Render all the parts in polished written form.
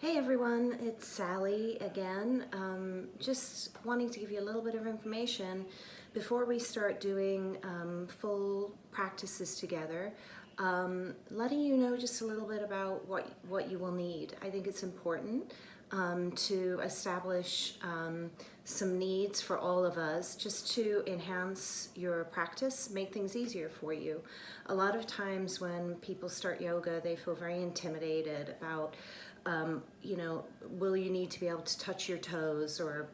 Hey everyone, it's Sally again. Just wanting to give you a little bit of information before we start doing full practices together. Letting you know just a little bit about what you will need. I think it's important to establish some needs for all of us just to enhance your practice, make things easier for you. A lot of times when people start yoga, they feel very intimidated about will you need to be able to touch your toes or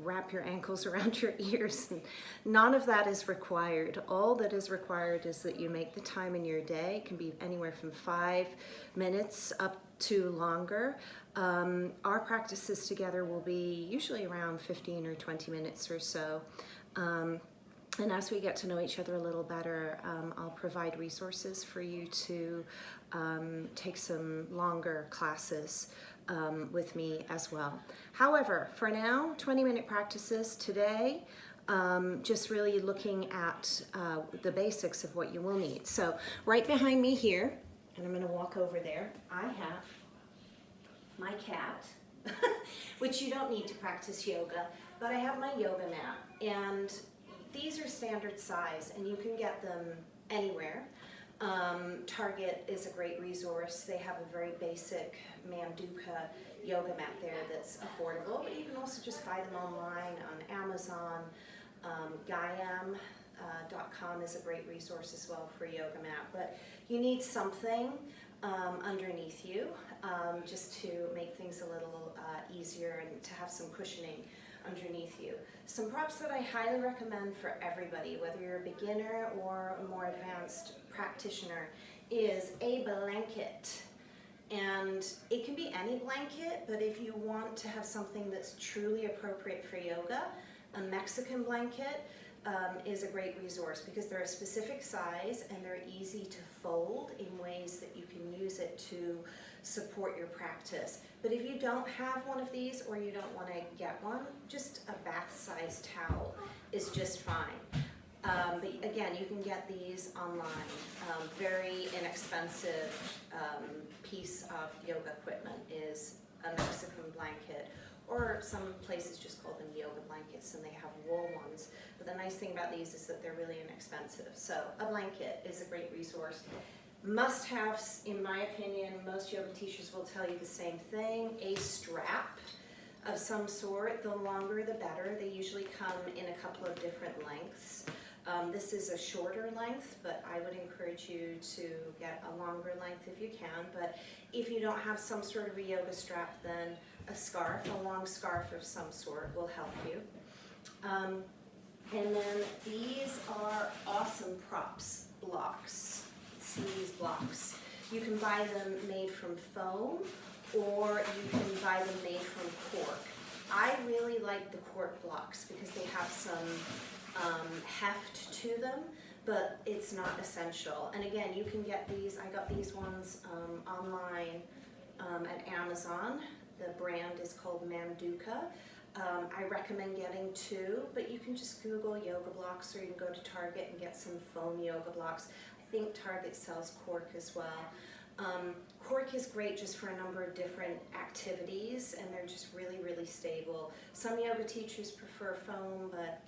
wrap your ankles around your ears? And none of that is required. All that is required is that you make the time in your day. It can be anywhere from 5 minutes up to longer. Our practices together will be usually around 15 or 20 minutes or so. And as we get to know each other a little better, I'll provide resources for you to take some longer classes with me as well. However, for now, 20-minute practices today, just really looking at the basics of what you will need. So right behind me here, and I'm going to walk over there, I have my cat, which you don't need to practice yoga, but I have my yoga mat. And these are standard size and you can get them anywhere. Target is a great resource. They have a very basic Manduka yoga mat there that's affordable, but you can also just buy them online on Amazon. Gaiam.com is a great resource as well for a yoga mat, but you need something underneath you just to make things a little easier and to have some cushioning underneath you. Some props that I highly recommend for everybody, whether you're a beginner or a more advanced practitioner, is a blanket. And it can be any blanket, but if you want to have something that's truly appropriate for yoga, a Mexican blanket is a great resource because they're a specific size and they're easy to fold in ways that you can use it to support your practice. But if you don't have one of these or you don't want to get one, just a bath-sized towel is just fine. But again, you can get these online. Very inexpensive piece of yoga equipment is a Mexican blanket, or some places just call them yoga blankets and they have wool ones. But the nice thing about these is that they're really inexpensive. So a blanket is a great resource. Must-haves, in my opinion, most yoga teachers will tell you the same thing: a strap of some sort. The longer the better. They usually come in a couple of different lengths. This is a shorter length, but I would encourage you to get a longer length if you can. But if you don't have some sort of a yoga strap, then a scarf, a long scarf of some sort will help you. And then these are awesome props, blocks. See these blocks. You can buy them made from foam or you can buy them made from cork. I really like the cork blocks because they have some heft to them, but it's not essential. And again, you can get these, I got these ones online at Amazon. The brand is called Manduka. I recommend getting 2, but you can just Google yoga blocks or you can go to Target and get some foam yoga blocks. I think Target sells cork as well. Cork is great just for a number of different activities and they're just really, really stable. Some yoga teachers prefer foam, but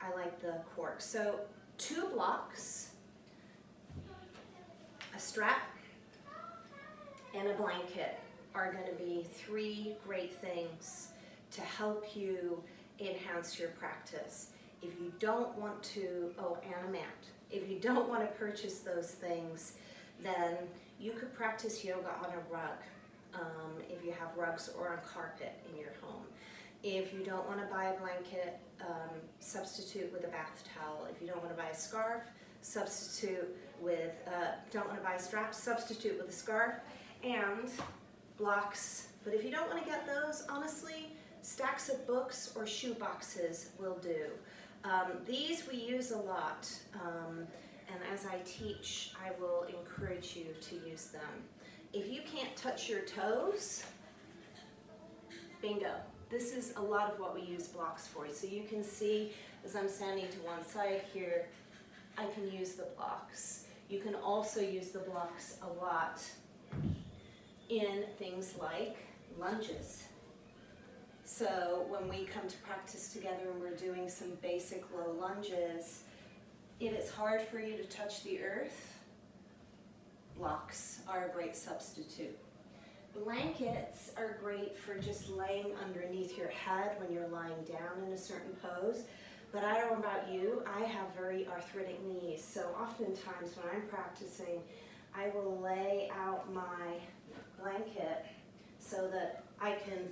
I like the cork. So 2 blocks, a strap, and a blanket are going to be 3 great things to help you enhance your practice. If you don't want to, and a mat. If you don't want to purchase those things, then you could practice yoga on a rug, if you have rugs or on carpet in your home. If you don't want to buy a blanket, substitute with a bath towel. If you don't want to buy a scarf, substitute with, don't want to buy a strap, substitute with a scarf and blocks. But if you don't want to get those, honestly, stacks of books or shoe boxes will do. These we use a lot, and as I teach, I will encourage you to use them. If you can't touch your toes, bingo. This is a lot of what we use blocks for. So you can see, as I'm standing to one side here, I can use the blocks. You can also use the blocks a lot in things like lunges. So when we come to practice together and we're doing some basic low lunges, if it's hard for you to touch the earth, blocks are a great substitute. Blankets are great for just laying underneath your head when you're lying down in a certain pose. But I don't know about you, I have very arthritic knees. So oftentimes when I'm practicing, I will lay out my blanket so that I can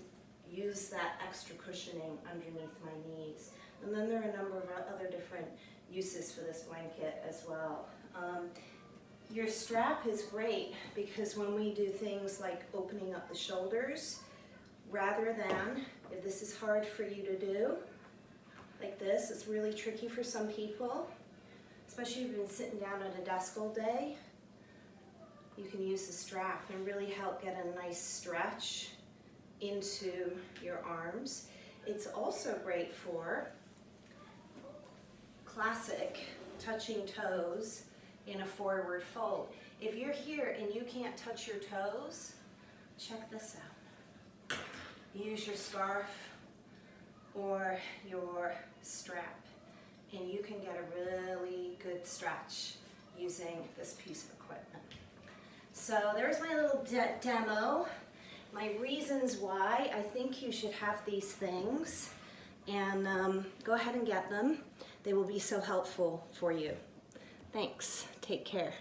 use that extra cushioning underneath my knees. And then there are a number of other different uses for this blanket as well. Your strap is great because when we do things like opening up the shoulders, rather than, if this is hard for you to do, like this, it's really tricky for some people, especially if you've been sitting down at a desk all day, you can use the strap and really help get a nice stretch into your arms. It's also great for classic touching toes in a forward fold. If you're here and you can't touch your toes, check this out. Use your scarf or your strap and you can get a really good stretch using this piece of equipment. So there's my little demo, my reasons why I think you should have these things, and go ahead and get them. They will be so helpful for you. Thanks. Take care.